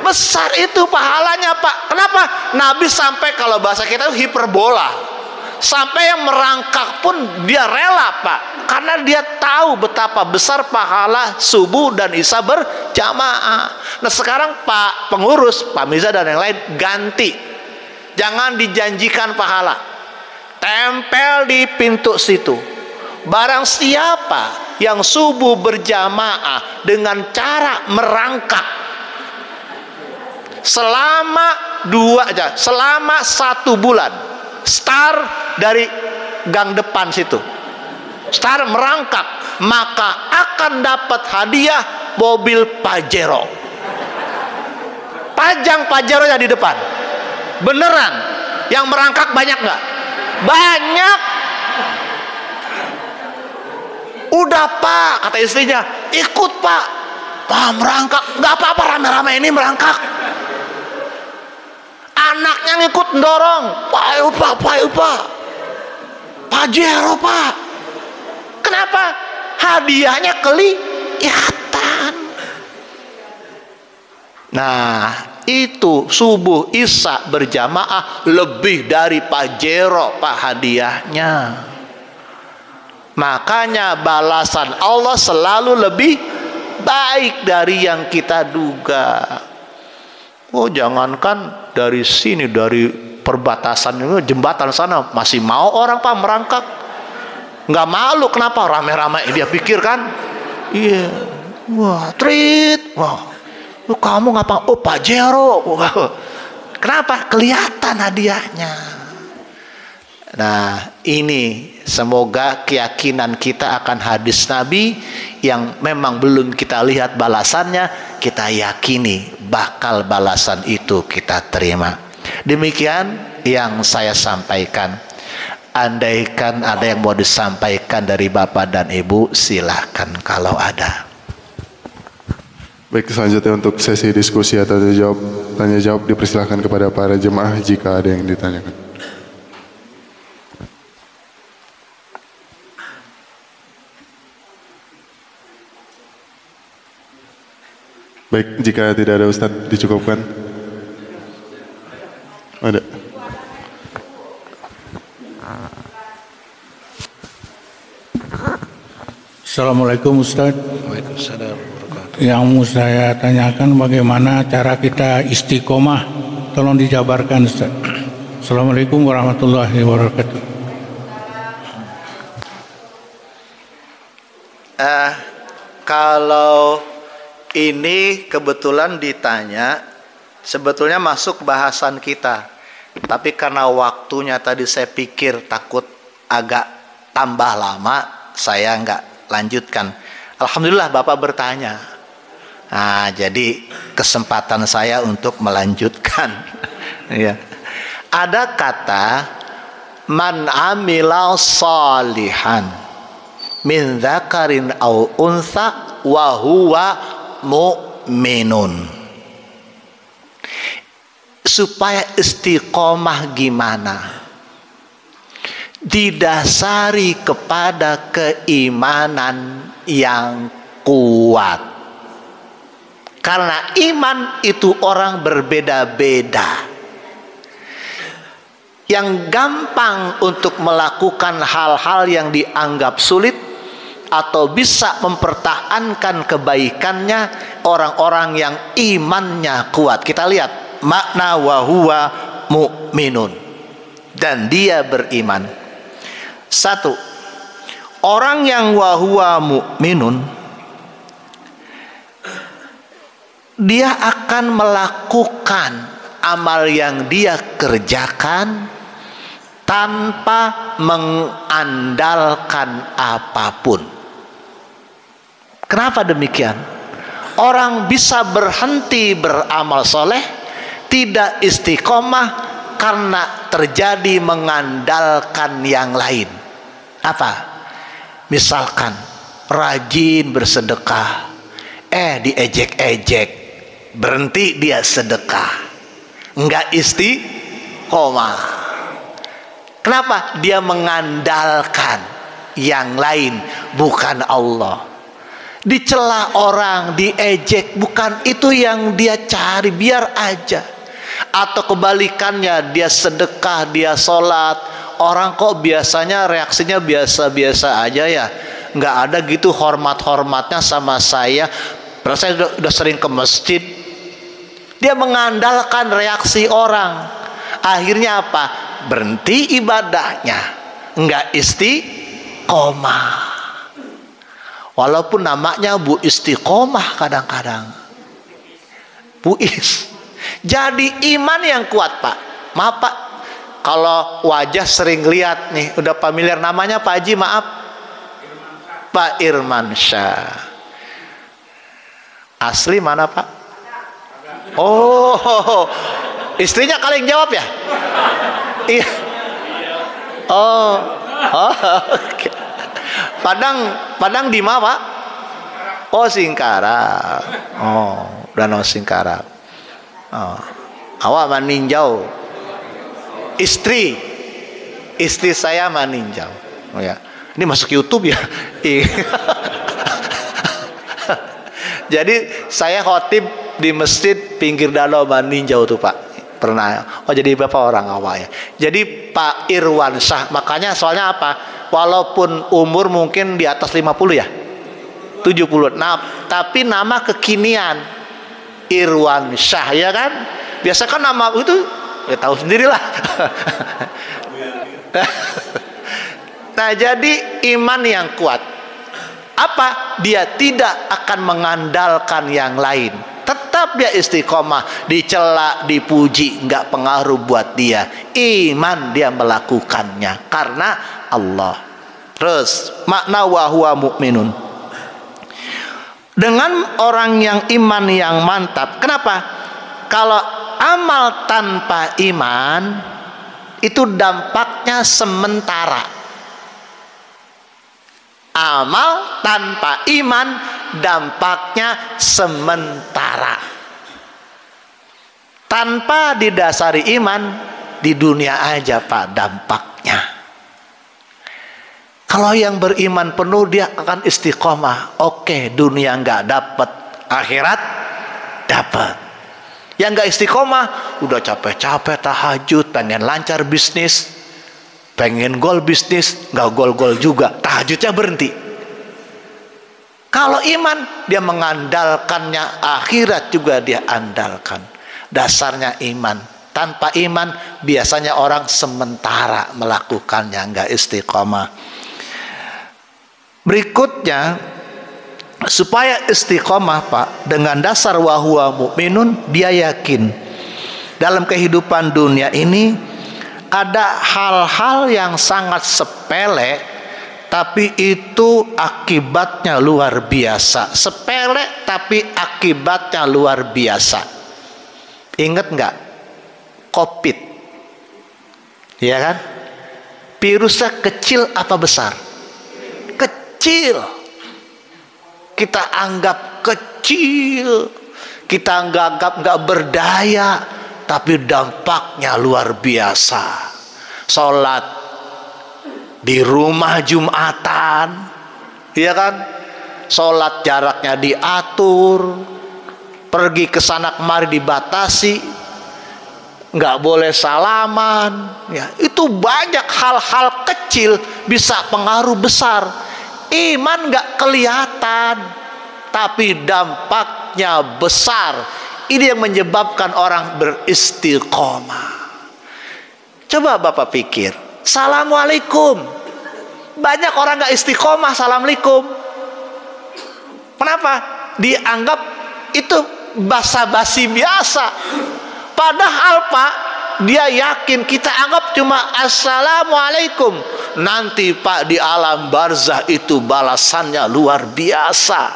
Besar itu pahalanya Pak. Kenapa? Nabi sampai, kalau bahasa kita hiperbola, sampai yang merangkak pun dia rela Pak, karena dia tahu betapa besar pahala subuh dan isya berjamaah. Nah sekarang Pak pengurus, Pak Miza dan yang lain, ganti, jangan dijanjikan pahala, tempel di pintu situ. Barang siapa yang subuh berjamaah dengan cara merangkak selama 1 bulan, start dari gang depan situ, start merangkak, maka akan dapat hadiah mobil Pajero. Pajang Pajeronya di depan. Beneran. Yang merangkak banyak nggak? Banyak. Udah Pak, kata istrinya, ikut Pak. Pak merangkak, nggak apa-apa, rame-rame ini merangkak. Anaknya ngikut dorong, Pak, Pajero Pak. Kenapa? Hadiahnya kelihatan. Nah, itu subuh isya berjamaah lebih dari Pajero Pak hadiahnya. Makanya balasan Allah selalu lebih baik dari yang kita duga. Oh, jangankan dari sini, dari perbatasan ini, jembatan sana masih mau orang Pak merangkak. Nggak malu, kenapa? Rame-rame dia pikir kan. Iya. Wah, treat. Wah, kamu ngapa? Oh, Pajero. Wah. Kenapa? Kelihatan hadiahnya. Nah, ini semoga keyakinan kita akan hadis Nabi yang memang belum kita lihat balasannya, kita yakini bakal balasan itu kita terima. Demikian yang saya sampaikan. Andaikan ada yang mau disampaikan dari Bapak dan Ibu, silahkan kalau ada.
Baik, selanjutnya untuk sesi diskusi atau tanya jawab dipersilahkan kepada para jemaah jika ada yang ditanyakan. Baik, jika tidak ada Ustadz, dicukupkan. Ada.
Assalamualaikum Ustadz.
Waalaikumsalam.
Yang mau saya tanyakan bagaimana cara kita istiqomah, tolong dijabarkan Ustadz. Assalamualaikum warahmatullahi wabarakatuh.
Kalau ini kebetulan ditanya, sebetulnya masuk bahasan kita. Tapi karena waktunya tadi saya pikir takut agak tambah lama, saya nggak lanjutkan. Alhamdulillah Bapak bertanya. Nah, jadi kesempatan saya untuk melanjutkan. Ya. Ada kata man amila salihan min dzakarin au untha wa huwa mu'minun. Supaya istiqomah gimana? Didasari kepada keimanan yang kuat. Karena iman itu orang berbeda-beda. Yang gampang untuk melakukan hal-hal yang dianggap sulit atau bisa mempertahankan kebaikannya orang-orang yang imannya kuat. Kita lihat makna wa huwa mu'minun, dan dia beriman. Satu, orang yang wa huwa mu'minun, dia akan melakukan amal yang dia kerjakan tanpa mengandalkan apapun. Kenapa demikian? Orang bisa berhenti beramal soleh, tidak istiqomah karena terjadi mengandalkan yang lain. Apa? Misalkan rajin bersedekah, diejek-ejek, berhenti dia sedekah, enggak istiqomah. Kenapa? Dia mengandalkan yang lain, bukan Allah. Dicela orang, diejek, bukan itu yang dia cari, biar aja. Atau kebalikannya, dia sedekah, dia sholat, orang kok biasanya reaksinya biasa-biasa aja ya, nggak ada gitu hormat-hormatnya sama saya. Padahal saya udah sering ke masjid. Dia mengandalkan reaksi orang. Akhirnya apa? Berhenti ibadahnya, nggak istiqomah. Walaupun namanya Bu Istiqomah kadang-kadang, Buis. Jadi iman yang kuat, Pak. Maaf Pak, kalau wajah sering lihat nih, udah familiar namanya Pak Haji, maaf. Pak Irman Syah. Asli mana Pak? Oh, istrinya kali yang jawab ya? Iya. Oh, okay. Padang di mana Pak? Oh, Singkara. Oh, Danau Singkara. Oh, awak meninjau. Istri saya meninjau. Oh ya, ini masuk YouTube ya. Jadi saya khotib di masjid pinggir danau meninjau tuh Pak. Pernah. Oh, jadi Bapak orang awak ya. Jadi Pak Irwan Syah. Makanya soalnya apa? Walaupun umur mungkin di atas 50 ya, 70. Nah, tapi nama kekinian Irwan Syah, ya kan? Biasa kan nama itu ya tahu sendirilah. Nah, jadi iman yang kuat apa? Dia tidak akan mengandalkan yang lain. Tetap dia istiqomah, dicela, dipuji, nggak pengaruh buat dia. Iman dia melakukannya karena Allah. Terus makna wa huwa mu'minun, dengan orang yang iman yang mantap. Kenapa? Kalau amal tanpa iman itu dampaknya sementara. Amal tanpa iman dampaknya sementara. Tanpa didasari iman, di dunia aja Pak dampaknya. Kalau yang beriman penuh dia akan istiqomah. Oke, dunia nggak dapat, akhirat dapat. Yang nggak istiqomah, udah capek-capek tahajud, pengen lancar bisnis, pengen gol bisnis, nggak gol-gol juga, tahajudnya berhenti. Kalau iman, dia mengandalkannya, akhirat juga dia andalkan. Dasarnya iman. Tanpa iman, biasanya orang sementara melakukannya, nggak istiqomah. Berikutnya, Supaya istiqomah Pak, dengan dasar wa huwa mu'minun, dia yakin dalam kehidupan dunia ini ada hal-hal yang sangat sepele, tapi itu akibatnya luar biasa. Sepele tapi akibatnya luar biasa. Ingat nggak? Covid, ya kan? Virusnya kecil apa besar? Kecil. Kita anggap kecil, kita anggap nggak berdaya, tapi dampaknya luar biasa. Sholat di rumah Jumatan, ya kan? Sholat jaraknya diatur, pergi ke sana kemari dibatasi, nggak boleh salaman, ya. Itu banyak hal-hal kecil bisa pengaruh besar. Iman nggak kelihatan, tapi dampaknya besar. Ini yang menyebabkan orang beristiqomah. Coba Bapak pikir, Assalamualaikum. Banyak orang nggak istiqomah Assalamualaikum. Kenapa? Dianggap itu basa-basi biasa. Padahal Pak, dia yakin kita anggap cuma Assalamualaikum. Nanti Pak di alam barzah itu balasannya luar biasa.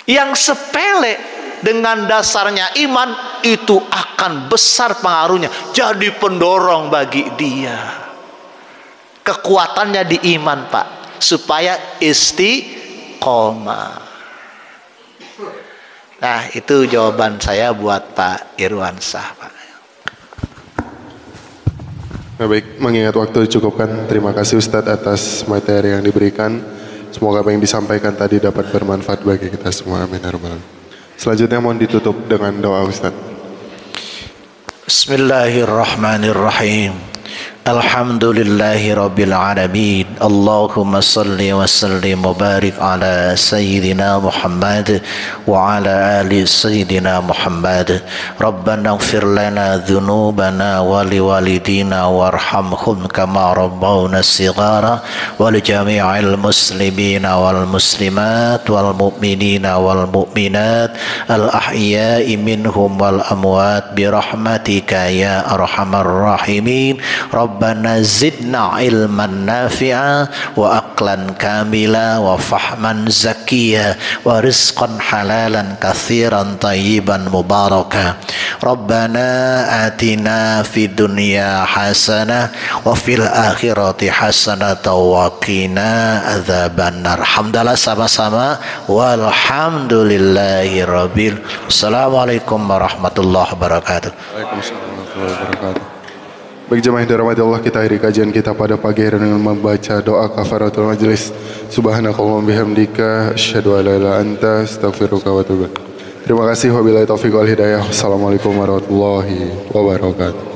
Yang sepele dengan dasarnya iman itu akan besar pengaruhnya, jadi pendorong bagi dia. Kekuatannya di iman Pak, supaya istiqomah. Nah, itu jawaban saya buat Pak Irwansyah Pak.
Nah, baik, mengingat waktu dicukupkan, terima kasih Ustadz atas materi yang diberikan. Semoga apa yang disampaikan tadi dapat bermanfaat bagi kita semua. Amin ya rabbal alamin. Selanjutnya mohon ditutup dengan doa Ustadz.
Bismillahirrahmanirrahim. Alhamdulillahi rabbil alamin. Allahumma salli wa sallim wa barik ala sayyidina Muhammad wa ala ali sayyidina Muhammad. Rabbana ighfir lana dhunubana wa liwalidina warhamhum kama rabbawna shighara wa li jami'il muslimina wal muslimat wal mu'minina wal mu'minat al ahya'i minhum wal amwat bi rahmatika ya arhamar rahimin. Rabbana zidna ilman nafi'a wa aqlan kamila wa fahman zakiya wa rizqan halalan kathiran tayyiban mubaraka. Rabbana atina fid dunya hasanah wa fil akhirati hasanah wa qina adzabannar. Hamdalah sama-sama. Walhamdulillahi rabbil. Assalamualaikum warahmatullahi wabarakatuh.
Waalaikumsalam warahmatullahi wabarakatuh. Baik jemaah yang dirahmati Allah, kita akhiri kajian kita pada pagi hari dengan membaca doa kafaratul majlis. Subhanakallahumma bihamdika asyhadu an la ilaha illa anta astaghfiruka wa atubu ilaik. Terima kasih, wabillahi taufiq wal hidayah. Assalamualaikum warahmatullahi wabarakatuh.